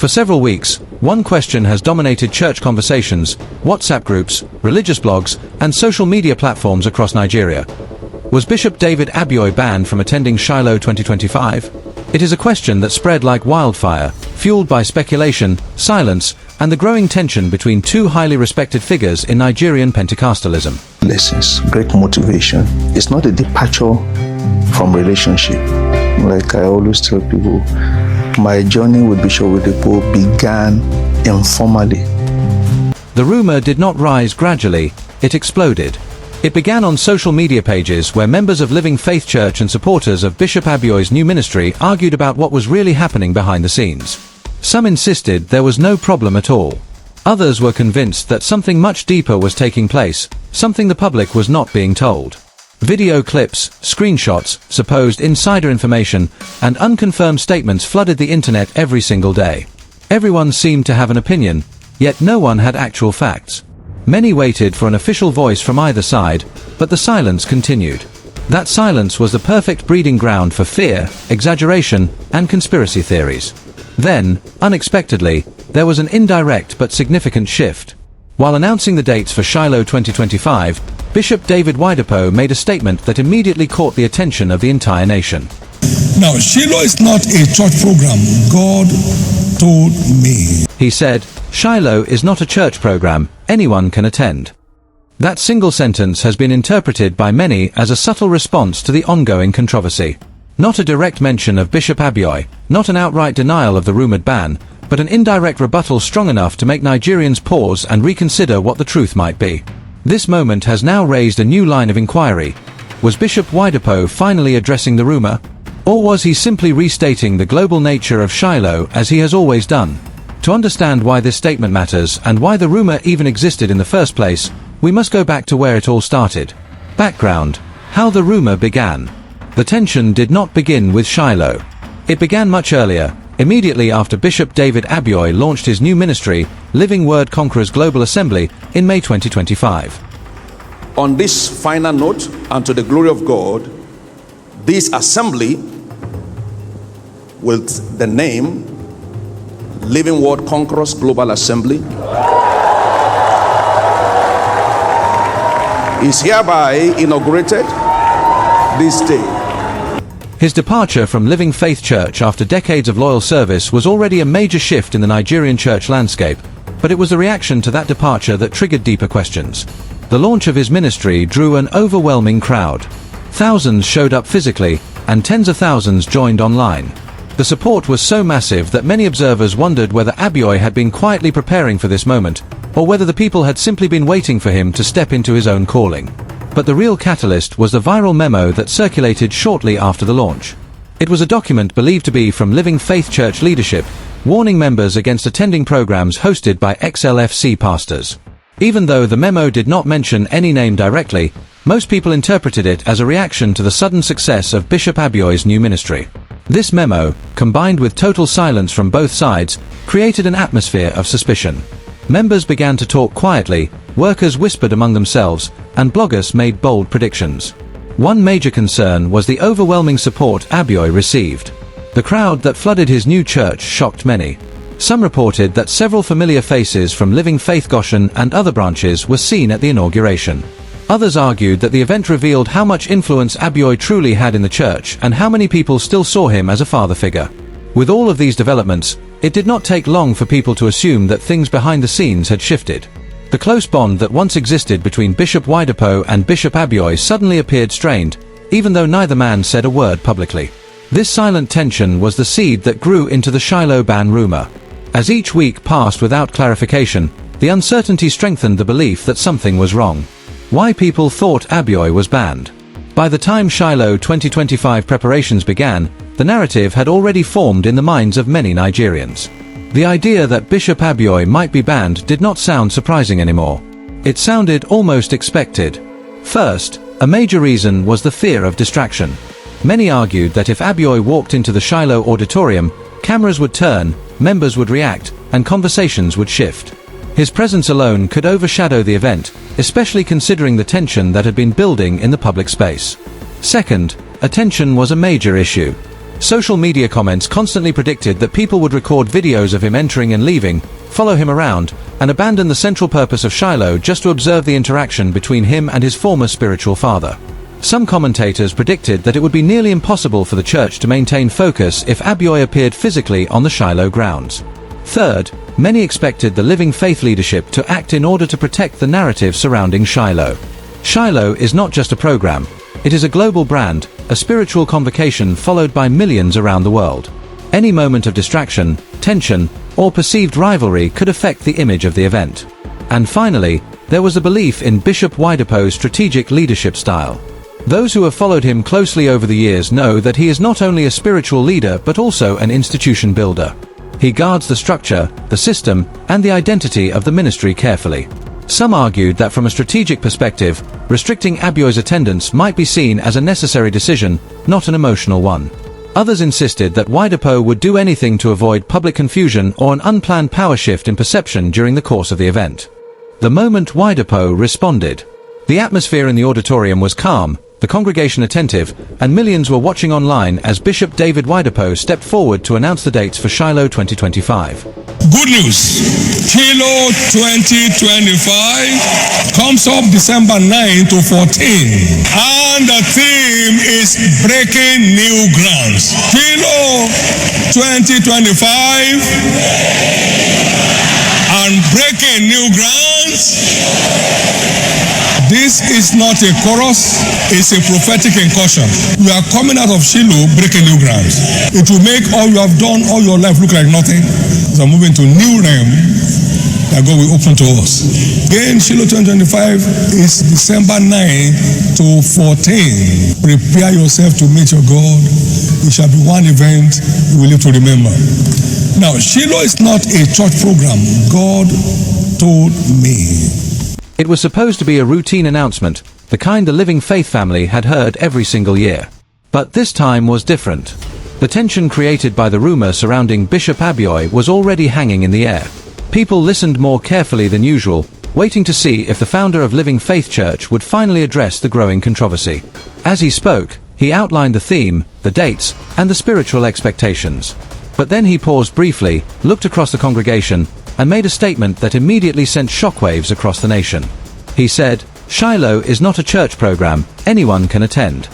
For several weeks, one question has dominated church conversations, WhatsApp groups, religious blogs, and social media platforms across Nigeria. Was Bishop David Abioye banned from attending Shiloh 2025? It is a question that spread like wildfire, fueled by speculation, silence, and the growing tension between two highly respected figures in Nigerian Pentecostalism. Lessons, great motivation. It's not a departure from relationship. Like I always tell people, my journey with Bishop Oyedepo began informally. The rumor did not rise gradually, it exploded. It began on social media pages where members of Living Faith Church and supporters of Bishop Abioye's new ministry argued about what was really happening behind the scenes. Some insisted there was no problem at all. Others were convinced that something much deeper was taking place, something the public was not being told. Video clips, screenshots, supposed insider information, and unconfirmed statements flooded the internet every single day. Everyone seemed to have an opinion, yet no one had actual facts. Many waited for an official voice from either side, but the silence continued. That silence was the perfect breeding ground for fear, exaggeration, and conspiracy theories. Then, unexpectedly, there was an indirect but significant shift. While announcing the dates for Shiloh 2025, Bishop David Oyedepo made a statement that immediately caught the attention of the entire nation. Now, Shiloh is not a church program. God told me. He said, Shiloh is not a church program, anyone can attend. That single sentence has been interpreted by many as a subtle response to the ongoing controversy. Not a direct mention of Bishop Abioye, not an outright denial of the rumored ban, but an indirect rebuttal strong enough to make Nigerians pause and reconsider what the truth might be. This moment has now raised a new line of inquiry. Was Bishop Oyedepo finally addressing the rumor? Or was he simply restating the global nature of Shiloh as he has always done? To understand why this statement matters and why the rumor even existed in the first place, we must go back to where it all started. Background: how the rumor began. The tension did not begin with Shiloh. It began much earlier, immediately after Bishop David Abioye launched his new ministry, Living Word Conquerors Global Assembly, in May 2025. On this final note, and to the glory of God, this assembly, with the name Living Word Conquerors Global Assembly, is hereby inaugurated this day. His departure from Living Faith Church after decades of loyal service was already a major shift in the Nigerian church landscape, but it was the reaction to that departure that triggered deeper questions. The launch of his ministry drew an overwhelming crowd. Thousands showed up physically, and tens of thousands joined online. The support was so massive that many observers wondered whether Abioye had been quietly preparing for this moment, or whether the people had simply been waiting for him to step into his own calling. But the real catalyst was the viral memo that circulated shortly after the launch. It was a document believed to be from Living Faith Church leadership, warning members against attending programs hosted by XLFC pastors. Even though the memo did not mention any name directly, most people interpreted it as a reaction to the sudden success of Bishop Abioye's new ministry. This memo, combined with total silence from both sides, created an atmosphere of suspicion. Members began to talk quietly, workers whispered among themselves, and bloggers made bold predictions. One major concern was the overwhelming support Abioye received. The crowd that flooded his new church shocked many. Some reported that several familiar faces from Living Faith Goshen and other branches were seen at the inauguration. Others argued that the event revealed how much influence Abioye truly had in the church and how many people still saw him as a father figure. With all of these developments, it did not take long for people to assume that things behind the scenes had shifted. The close bond that once existed between Bishop Oyedepo and Bishop Abioye suddenly appeared strained, even though neither man said a word publicly. This silent tension was the seed that grew into the Shiloh ban rumor. As each week passed without clarification, the uncertainty strengthened the belief that something was wrong. Why people thought Abioye was banned. By the time Shiloh 2025 preparations began, the narrative had already formed in the minds of many Nigerians. The idea that Bishop Abioye might be banned did not sound surprising anymore. It sounded almost expected. First, a major reason was the fear of distraction. Many argued that if Abioye walked into the Shiloh auditorium, cameras would turn, members would react, and conversations would shift. His presence alone could overshadow the event, especially considering the tension that had been building in the public space. Second, attention was a major issue. Social media comments constantly predicted that people would record videos of him entering and leaving, follow him around, and abandon the central purpose of Shiloh just to observe the interaction between him and his former spiritual father. Some commentators predicted that it would be nearly impossible for the church to maintain focus if Abioye appeared physically on the Shiloh grounds. Third, many expected the Living Faith leadership to act in order to protect the narrative surrounding Shiloh. Shiloh is not just a program, it is a global brand, a spiritual convocation followed by millions around the world. Any moment of distraction, tension, or perceived rivalry could affect the image of the event. And finally, there was the belief in Bishop Oyedepo's strategic leadership style. Those who have followed him closely over the years know that he is not only a spiritual leader but also an institution builder. He guards the structure, the system, and the identity of the ministry carefully. Some argued that from a strategic perspective, restricting Abioye's attendance might be seen as a necessary decision, not an emotional one. Others insisted that Oyedepo would do anything to avoid public confusion or an unplanned power shift in perception during the course of the event. The moment Oyedepo responded, the atmosphere in the auditorium was calm, the congregation attentive, and millions were watching online as Bishop David Oyedepo stepped forward to announce the dates for Shiloh 2025. Good news. Shiloh 2025 comes up December 9 to 14. And the theme is breaking new grounds. Shiloh 2025 and breaking new grounds. This is not a chorus, it's a prophetic incursion. You are coming out of Shiloh, breaking new grounds. It will make all you have done all your life look like nothing. So moving to new realm that God will open to us. Again, Shiloh 2025 is December 9 to 14. Prepare yourself to meet your God. It shall be one event you will live to remember. Now, Shiloh is not a church program. God told me. It was supposed to be a routine announcement, the kind the Living Faith family had heard every single year. But this time was different. The tension created by the rumor surrounding Bishop Abioye was already hanging in the air. People listened more carefully than usual, waiting to see if the founder of Living Faith Church would finally address the growing controversy. As he spoke, he outlined the theme, the dates, and the spiritual expectations. But then he paused briefly, looked across the congregation, and made a statement that immediately sent shockwaves across the nation. He said, "Shiloh is not a church program, anyone can attend."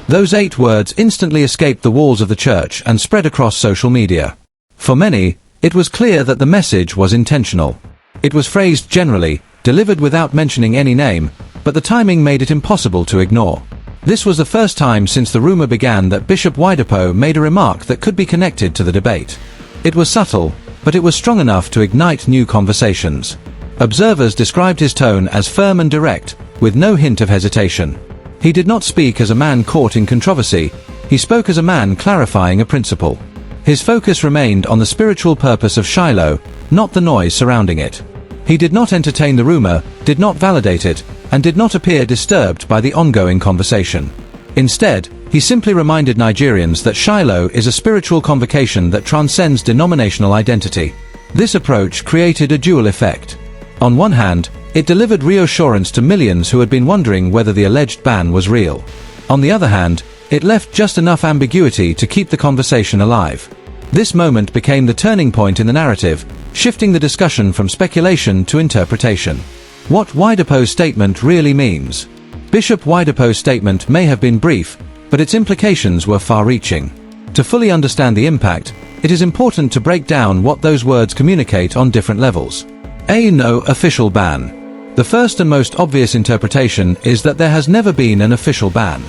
Those 8 words instantly escaped the walls of the church and spread across social media. For many, it was clear that the message was intentional. It was phrased generally, delivered without mentioning any name, but the timing made it impossible to ignore. This was the first time since the rumor began that Bishop Oyedepo made a remark that could be connected to the debate. It was subtle, but it was strong enough to ignite new conversations. Observers described his tone as firm and direct, with no hint of hesitation. He did not speak as a man caught in controversy, he spoke as a man clarifying a principle. His focus remained on the spiritual purpose of Shiloh, not the noise surrounding it. He did not entertain the rumor, did not validate it, and did not appear disturbed by the ongoing conversation. Instead, he simply reminded Nigerians that Shiloh is a spiritual convocation that transcends denominational identity. This approach created a dual effect. On one hand, it delivered reassurance to millions who had been wondering whether the alleged ban was real. On the other hand, it left just enough ambiguity to keep the conversation alive. This moment became the turning point in the narrative, shifting the discussion from speculation to interpretation. What Oyedepo's statement really means. Bishop Oyedepo's statement may have been brief, but its implications were far-reaching. To fully understand the impact, it is important to break down what those words communicate on different levels. No official ban. The first and most obvious interpretation is that there has never been an official ban.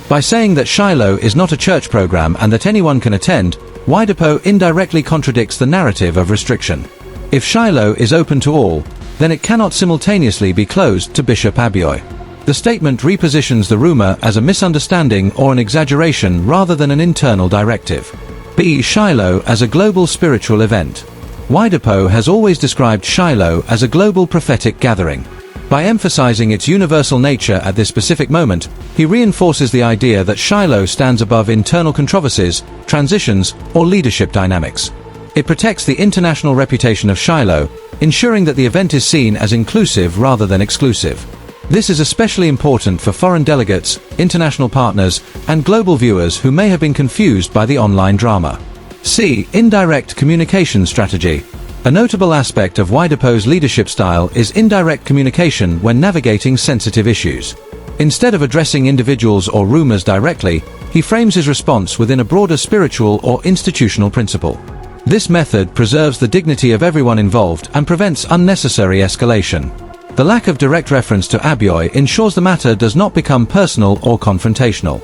By saying that Shiloh is not a church program and that anyone can attend, Oyedepo indirectly contradicts the narrative of restriction. If Shiloh is open to all, then it cannot simultaneously be closed to Bishop Abioye. The statement repositions the rumor as a misunderstanding or an exaggeration rather than an internal directive. Shiloh as a global spiritual event. Oyedepo has always described Shiloh as a global prophetic gathering. By emphasizing its universal nature at this specific moment, he reinforces the idea that Shiloh stands above internal controversies, transitions, or leadership dynamics. It protects the international reputation of Shiloh, ensuring that the event is seen as inclusive rather than exclusive. This is especially important for foreign delegates, international partners, and global viewers who may have been confused by the online drama. C. Indirect communication strategy. A notable aspect of Oyedepo's leadership style is indirect communication when navigating sensitive issues. Instead of addressing individuals or rumors directly, he frames his response within a broader spiritual or institutional principle. This method preserves the dignity of everyone involved and prevents unnecessary escalation. The lack of direct reference to Abioye ensures the matter does not become personal or confrontational.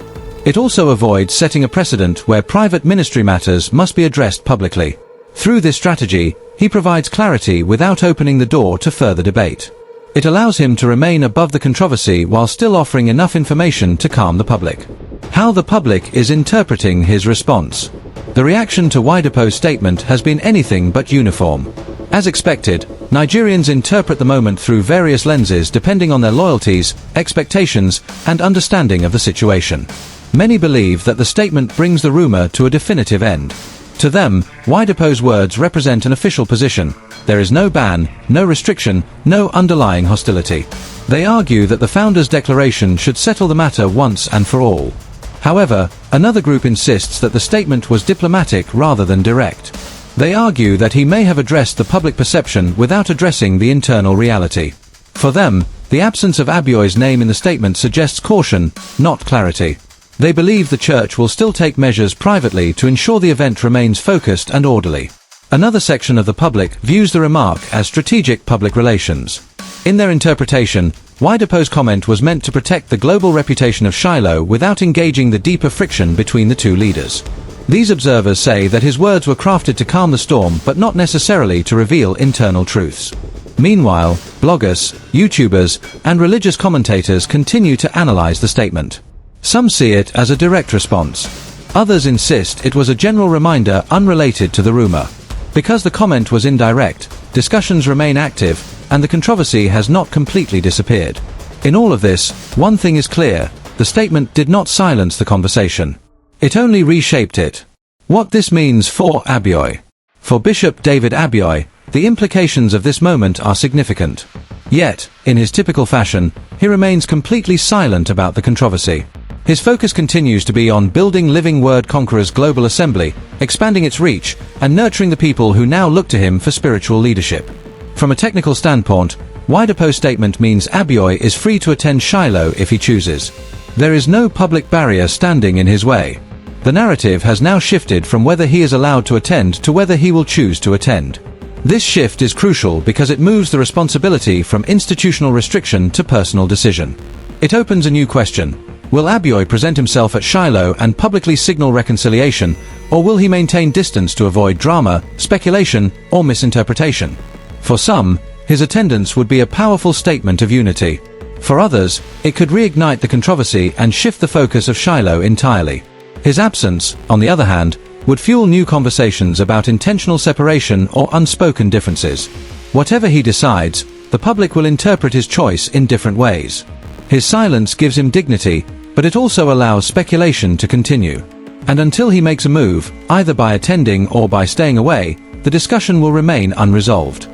It also avoids setting a precedent where private ministry matters must be addressed publicly. Through this strategy, he provides clarity without opening the door to further debate. It allows him to remain above the controversy while still offering enough information to calm the public. How the public is interpreting his response. The reaction to Oyedepo's statement has been anything but uniform. As expected, Nigerians interpret the moment through various lenses depending on their loyalties, expectations, and understanding of the situation. Many believe that the statement brings the rumor to a definitive end. To them, Oyedepo's words represent an official position. There is no ban, no restriction, no underlying hostility. They argue that the founder's declaration should settle the matter once and for all. However, another group insists that the statement was diplomatic rather than direct. They argue that he may have addressed the public perception without addressing the internal reality. For them, the absence of Abioye's name in the statement suggests caution, not clarity. They believe the church will still take measures privately to ensure the event remains focused and orderly. Another section of the public views the remark as strategic public relations. In their interpretation, Oyedepo's comment was meant to protect the global reputation of Shiloh without engaging the deeper friction between the two leaders. These observers say that his words were crafted to calm the storm but not necessarily to reveal internal truths. Meanwhile, bloggers, YouTubers, and religious commentators continue to analyze the statement. Some see it as a direct response. Others insist it was a general reminder unrelated to the rumor. Because the comment was indirect, discussions remain active, and the controversy has not completely disappeared. In all of this, one thing is clear: the statement did not silence the conversation. It only reshaped it. What this means for Abioye. For Bishop David Abioye, the implications of this moment are significant. Yet, in his typical fashion, he remains completely silent about the controversy. His focus continues to be on building Living Word Conqueror's global assembly, expanding its reach, and nurturing the people who now look to him for spiritual leadership. From a technical standpoint, Oyedepo's statement means Abioye is free to attend Shiloh if he chooses. There is no public barrier standing in his way. The narrative has now shifted from whether he is allowed to attend to whether he will choose to attend. This shift is crucial because it moves the responsibility from institutional restriction to personal decision. It opens a new question. Will Abioye present himself at Shiloh and publicly signal reconciliation, or will he maintain distance to avoid drama, speculation, or misinterpretation? For some, his attendance would be a powerful statement of unity. For others, it could reignite the controversy and shift the focus of Shiloh entirely. His absence, on the other hand, would fuel new conversations about intentional separation or unspoken differences. Whatever he decides, the public will interpret his choice in different ways. His silence gives him dignity, but it also allows speculation to continue. And until he makes a move, either by attending or by staying away, the discussion will remain unresolved.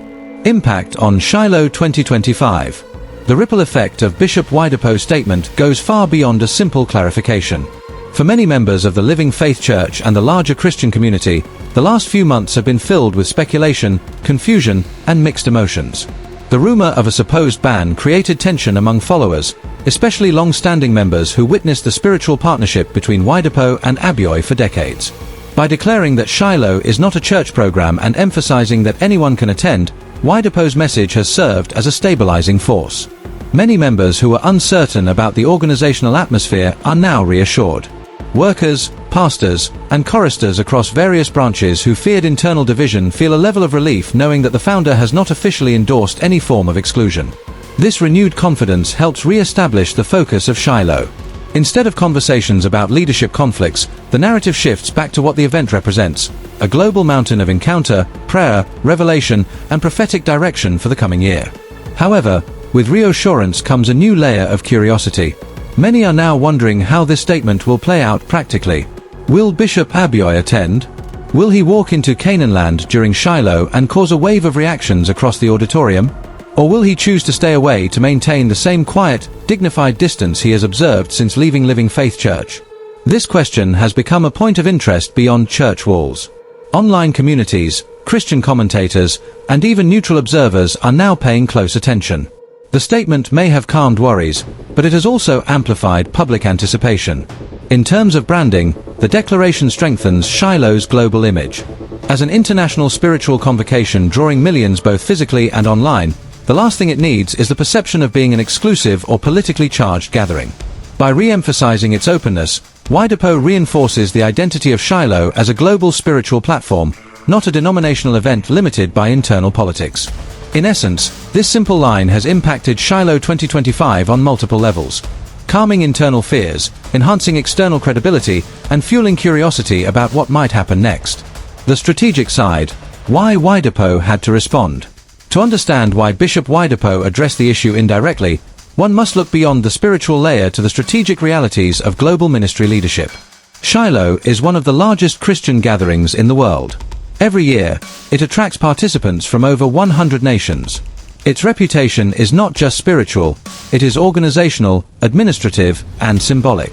Impact on Shiloh 2025. The ripple effect of Bishop Oyedepo's statement goes far beyond a simple clarification. For many members of the Living Faith Church and the larger Christian community, the last few months have been filled with speculation, confusion, and mixed emotions. The rumor of a supposed ban created tension among followers, especially long-standing members who witnessed the spiritual partnership between Oyedepo and Abioye for decades. By declaring that Shiloh is not a church program and emphasizing that anyone can attend, Oyedepo's message has served as a stabilizing force. Many members who were uncertain about the organizational atmosphere are now reassured. Workers, pastors, and choristers across various branches who feared internal division feel a level of relief knowing that the founder has not officially endorsed any form of exclusion. This renewed confidence helps re-establish the focus of Shiloh. Instead of conversations about leadership conflicts, the narrative shifts back to what the event represents: a global mountain of encounter, prayer, revelation, and prophetic direction for the coming year. However, with reassurance comes a new layer of curiosity. Many are now wondering how this statement will play out practically. Will Bishop Abioye attend? Will he walk into Canaan land during Shiloh and cause a wave of reactions across the auditorium? Or will he choose to stay away to maintain the same quiet, dignified distance he has observed since leaving Living Faith Church? This question has become a point of interest beyond church walls. Online communities, Christian commentators, and even neutral observers are now paying close attention. The statement may have calmed worries, but it has also amplified public anticipation. In terms of branding, the declaration strengthens Shiloh's global image. As an international spiritual convocation drawing millions both physically and online, the last thing it needs is the perception of being an exclusive or politically charged gathering. By re-emphasizing its openness, Oyedepo reinforces the identity of Shiloh as a global spiritual platform, not a denominational event limited by internal politics. In essence, this simple line has impacted Shiloh 2025 on multiple levels, calming internal fears, enhancing external credibility, and fueling curiosity about what might happen next. The strategic side: why Oyedepo had to respond. To understand why Bishop Oyedepo addressed the issue indirectly, one must look beyond the spiritual layer to the strategic realities of global ministry leadership. Shiloh is one of the largest Christian gatherings in the world. Every year, it attracts participants from over 100 nations. Its reputation is not just spiritual, it is organizational, administrative, and symbolic.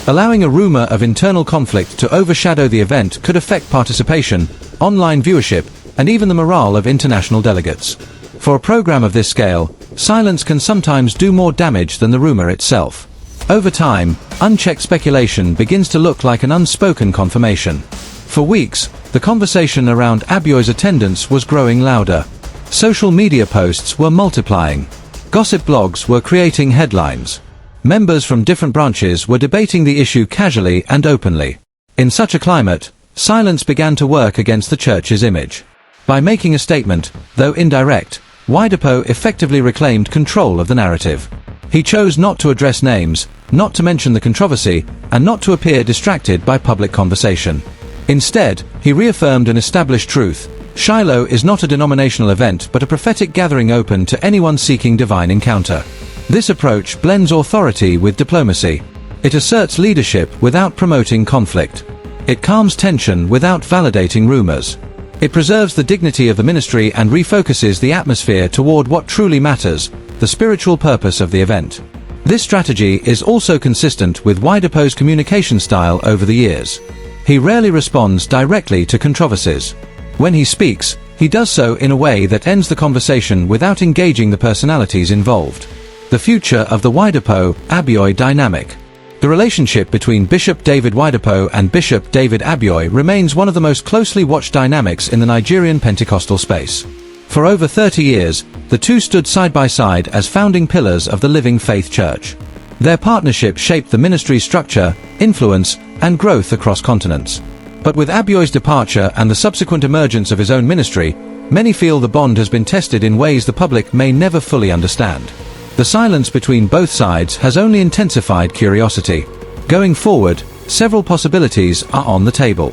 Allowing a rumor of internal conflict to overshadow the event could affect participation, online viewership, and even the morale of international delegates. For a program of this scale, silence can sometimes do more damage than the rumor itself. Over time, unchecked speculation begins to look like an unspoken confirmation. For weeks, the conversation around Abioye's attendance was growing louder. Social media posts were multiplying. Gossip blogs were creating headlines. Members from different branches were debating the issue casually and openly. In such a climate, silence began to work against the church's image. By making a statement, though indirect, Oyedepo effectively reclaimed control of the narrative. He chose not to address names, not to mention the controversy, and not to appear distracted by public conversation. Instead, he reaffirmed an established truth: Shiloh is not a denominational event but a prophetic gathering open to anyone seeking divine encounter. This approach blends authority with diplomacy. It asserts leadership without promoting conflict. It calms tension without validating rumors. It preserves the dignity of the ministry and refocuses the atmosphere toward what truly matters: the spiritual purpose of the event. This strategy is also consistent with Oyedepo's communication style over the years. He rarely responds directly to controversies. When he speaks, he does so in a way that ends the conversation without engaging the personalities involved. The future of the Oyedepo Abioye dynamic. The relationship between Bishop David Oyedepo and Bishop David Abioye remains one of the most closely watched dynamics in the Nigerian Pentecostal space. For over 30 years, the two stood side by side as founding pillars of the Living Faith Church. Their partnership shaped the ministry's structure, influence, and growth across continents. But with Abioye's departure and the subsequent emergence of his own ministry, many feel the bond has been tested in ways the public may never fully understand. The silence between both sides has only intensified curiosity. Going forward, several possibilities are on the table.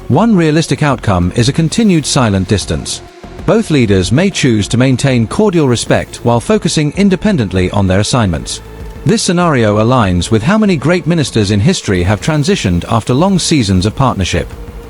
One realistic outcome is a continued silent distance. Both leaders may choose to maintain cordial respect while focusing independently on their assignments. This scenario aligns with how many great ministers in history have transitioned after long seasons of partnership.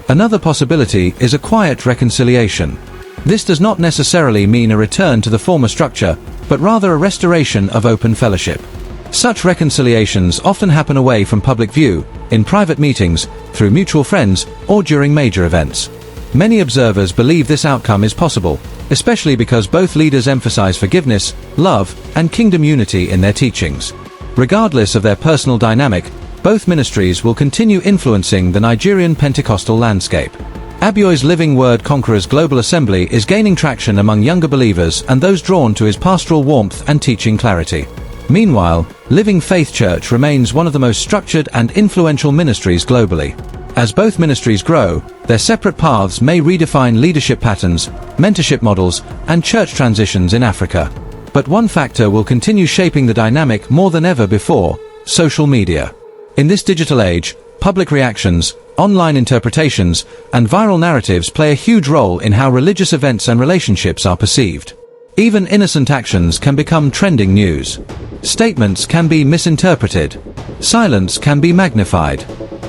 Another possibility is a quiet reconciliation. This does not necessarily mean a return to the former structure, but rather a restoration of open fellowship. Such reconciliations often happen away from public view, in private meetings, through mutual friends, or during major events. Many observers believe this outcome is possible, especially because both leaders emphasize forgiveness, love, and kingdom unity in their teachings. Regardless of their personal dynamic, both ministries will continue influencing the Nigerian Pentecostal landscape. Abioye's Living Word Conquerors Global Assembly is gaining traction among younger believers and those drawn to his pastoral warmth and teaching clarity. Meanwhile, Living Faith Church remains one of the most structured and influential ministries globally. As both ministries grow, their separate paths may redefine leadership patterns, mentorship models, and church transitions in Africa. But one factor will continue shaping the dynamic more than ever before: social media. In this digital age, public reactions, online interpretations, and viral narratives play a huge role in how religious events and relationships are perceived. Even innocent actions can become trending news. Statements can be misinterpreted. Silence can be magnified.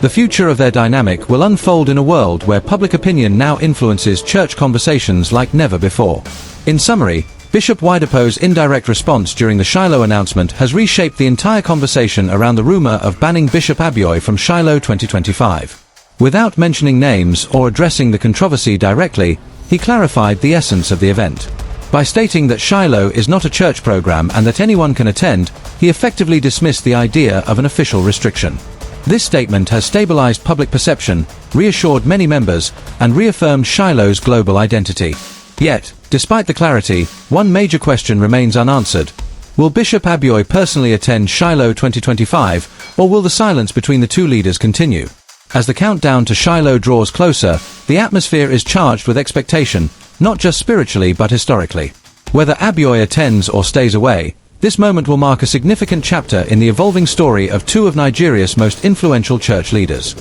The future of their dynamic will unfold in a world where public opinion now influences church conversations like never before. In summary, Bishop Oyedepo's indirect response during the Shiloh announcement has reshaped the entire conversation around the rumor of banning Bishop Abioye from Shiloh 2025. Without mentioning names or addressing the controversy directly, he clarified the essence of the event. By stating that Shiloh is not a church program and that anyone can attend, he effectively dismissed the idea of an official restriction. This statement has stabilized public perception, reassured many members, and reaffirmed Shiloh's global identity. Yet, despite the clarity, one major question remains unanswered. Will Bishop Abioye personally attend Shiloh 2025, or will the silence between the two leaders continue? As the countdown to Shiloh draws closer, the atmosphere is charged with expectation, not just spiritually but historically. Whether Abioye attends or stays away, this moment will mark a significant chapter in the evolving story of two of Nigeria's most influential church leaders.